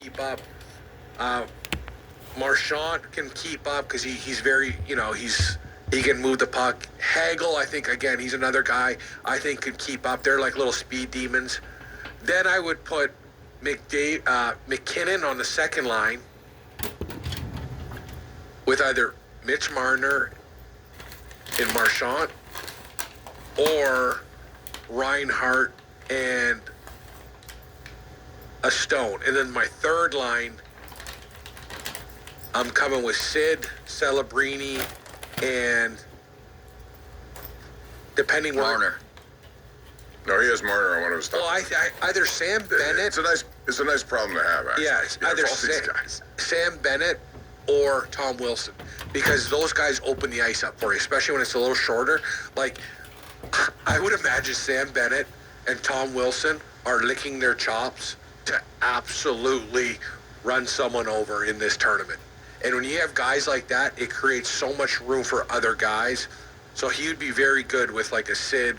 keep up. Marchand can keep up because he's very, he can move the puck. Hagel, I think, again, he's another guy I think could keep up. They're like little speed demons. Then I would put McKinnon on the second line with either Mitch Marner and Marchand or Reinhart and a Stone. And then my third line, I'm coming with Sid, Celebrini, and depending Marner. No, he has Marner on one of his top. Well, either Sam Bennett. It's a nice problem to have, actually. Yeah, it's either Sam Bennett or Tom Wilson, because those guys open the ice up for you, especially when it's a little shorter. Like, I would imagine Sam Bennett and Tom Wilson are licking their chops to absolutely run someone over in this tournament. And when you have guys like that, it creates so much room for other guys. So he would be very good with like a Sid.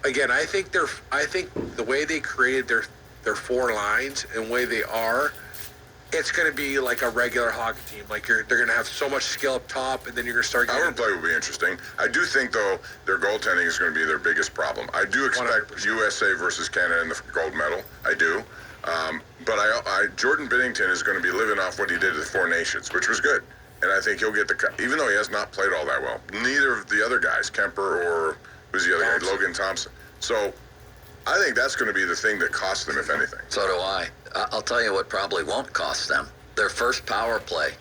Again, I think the way they created their four lines and the way they are, it's going to be like a regular hockey team. Like they're going to have so much skill up top, and then you're going to start getting... Power play will be interesting. I do think, though, their goaltending is going to be their biggest problem. I do expect 100%. USA versus Canada in the gold medal. I do. But Jordan Binnington is going to be living off what he did at the Four Nations, which was good. And I think he'll get even though he has not played all that well. Neither of the other guys, Kemper or who's the other guy, Logan Thompson. So I think that's going to be the thing that costs them, if anything. So do I. I'll tell you what probably won't cost them. Their first power play.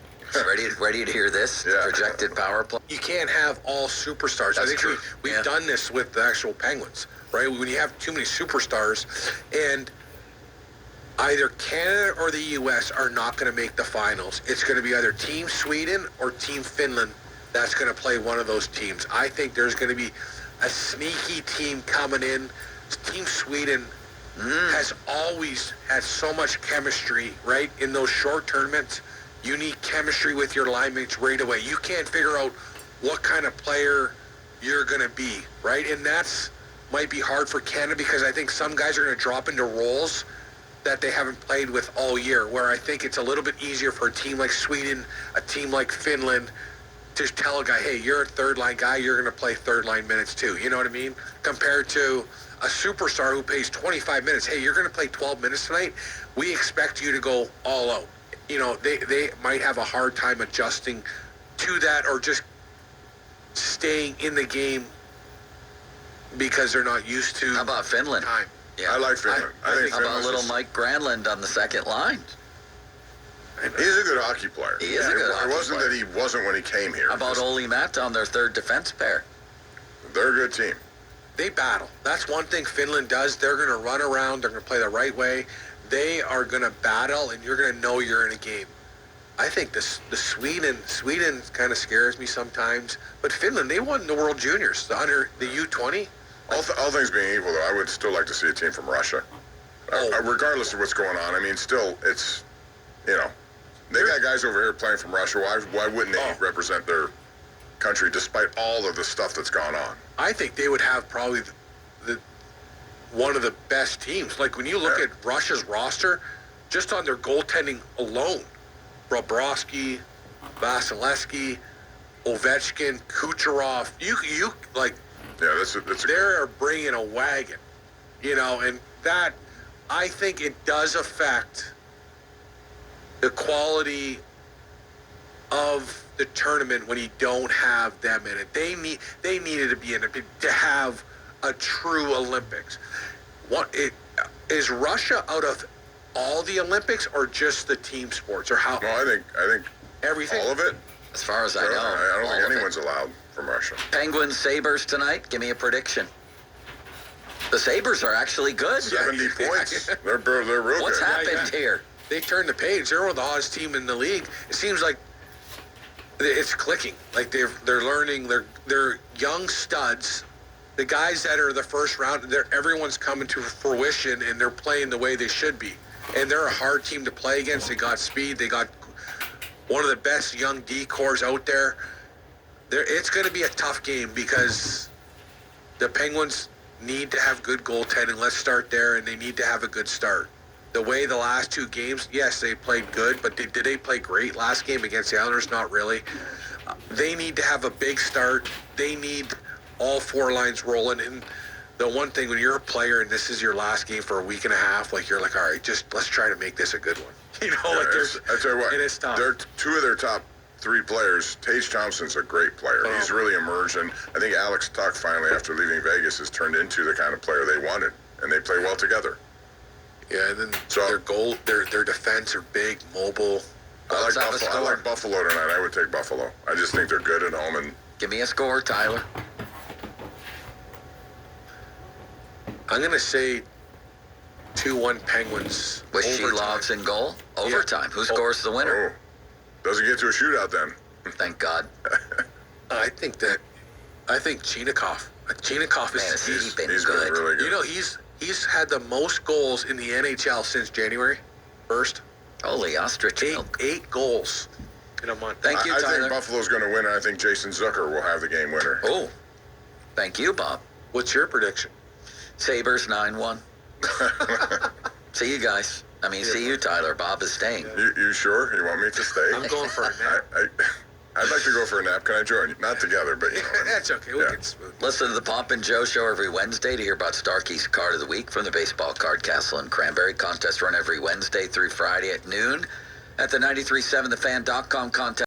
Ready to hear this? Yeah. Projected power play. You can't have all superstars. That's I think true. We've done this with the actual Penguins, right? When you have too many superstars, and either Canada or the U.S. are not going to make the finals. It's going to be either Team Sweden or Team Finland that's going to play one of those teams. I think there's going to be a sneaky team coming in. Team Sweden has always had so much chemistry, right? In those short tournaments, you need chemistry with your line mates right away. You can't figure out what kind of player you're going to be, right? And that's might be hard for Canada because I think some guys are going to drop into roles that they haven't played with all year, where I think it's a little bit easier for a team like Sweden, a team like Finland, to tell a guy, hey, you're a third-line guy, you're going to play third-line minutes too. You know what I mean? Compared to a superstar who plays 25 minutes. Hey, you're going to play 12 minutes tonight. We expect you to go all out. You know, they might have a hard time adjusting to that or just staying in the game because they're not used to. How about Finland? Time. Yeah. I like Finland. I think how about little Mike Granlund on the second line? He's a good hockey player. He is a good hockey player. It wasn't that he wasn't when he came here. How about Ole Matt on their third defense pair? They're a good team. They battle. That's one thing Finland does. They're going to run around. They're going to play the right way. They are going to battle, and you're going to know you're in a game. I think the Sweden kind of scares me sometimes. But Finland, they won the World Juniors, the U20. All things being equal, though, I would still like to see a team from Russia. Regardless of what's going on. I mean, still, it's, they got guys over here playing from Russia. Why wouldn't they represent their country despite all of the stuff that's gone on? I think they would have probably one of the best teams. Like when you look at Russia's roster, just on their goaltending alone, Bobrovsky, Vasilevsky, Ovechkin, Kucherov, you like. Yeah, that's they're bringing a wagon, and that I think it does affect the quality of the tournament when you don't have them in it. They needed to be in it to have a true Olympics. Is Russia out of all the Olympics or just the team sports or how? No, I think everything, all of it. As far as I know, I don't think anyone's allowed from Russia. Penguins, Sabres tonight. Give me a prediction. The Sabres are actually good. 70 points. They're real good. What's happened here? They turned the page. They're one of the hottest team in the league. It seems like it's clicking. Like they're learning. They're young studs. The guys that are the first round, everyone's coming to fruition, and they're playing the way they should be. And they're a hard team to play against. They got speed. They got one of the best young D-cores out there. It's going to be a tough game because the Penguins need to have good goaltending. Let's start there, and they need to have a good start. the way the last two games, yes, they played good, but did they play great last game against the Islanders? Not really. They need to have a big start. They need all four lines rolling. And the one thing, when you're a player and this is your last game for a week and a half, like, you're like, all right, just let's try to make this a good one. You know, Yeah, like there's, I tell you what, and it's tough. they're two of their top three players. Tage Thompson's a great player. Oh. He's really emerged, and I think Alex Tuck finally, after leaving Vegas, has turned into the kind of player they wanted, and they play well together. Yeah, and then So- their defense are big, mobile. I Let's have a score. like Buffalo tonight. I would take Buffalo. I just think they're good at home, and Give me a score, Tyler. I'm going to say 2-1 Penguins. With overtime. Shelovs in goal. Overtime. Who scores the winner? oh, doesn't get to a shootout then. Thank God. I think Chinakhov. Chinakhov Man, is he's been He's good. been really good. you know, he's had the most goals in the NHL since January 1st. Holy ostrich milk. 8 goals in a month. Thank you, I Tyler. think Buffalo's going to win, and I think Jason Zucker will have the game winner. Oh, thank you, Bob. What's your prediction? Sabres 9-1. See you guys. I mean, see you, Tyler. Bob is staying. You sure? You want me to stay? I'm going for a nap. I'd like to go for a nap. Can I join you? Not together, but you know. That's okay. We Yeah. can smooth. Listen to the Pomp and Joe show every Wednesday to hear about Starkey's Card of the Week from the Baseball Card Castle and Cranberry. Contest run every Wednesday through Friday at noon at the 93.7thefan.com contest.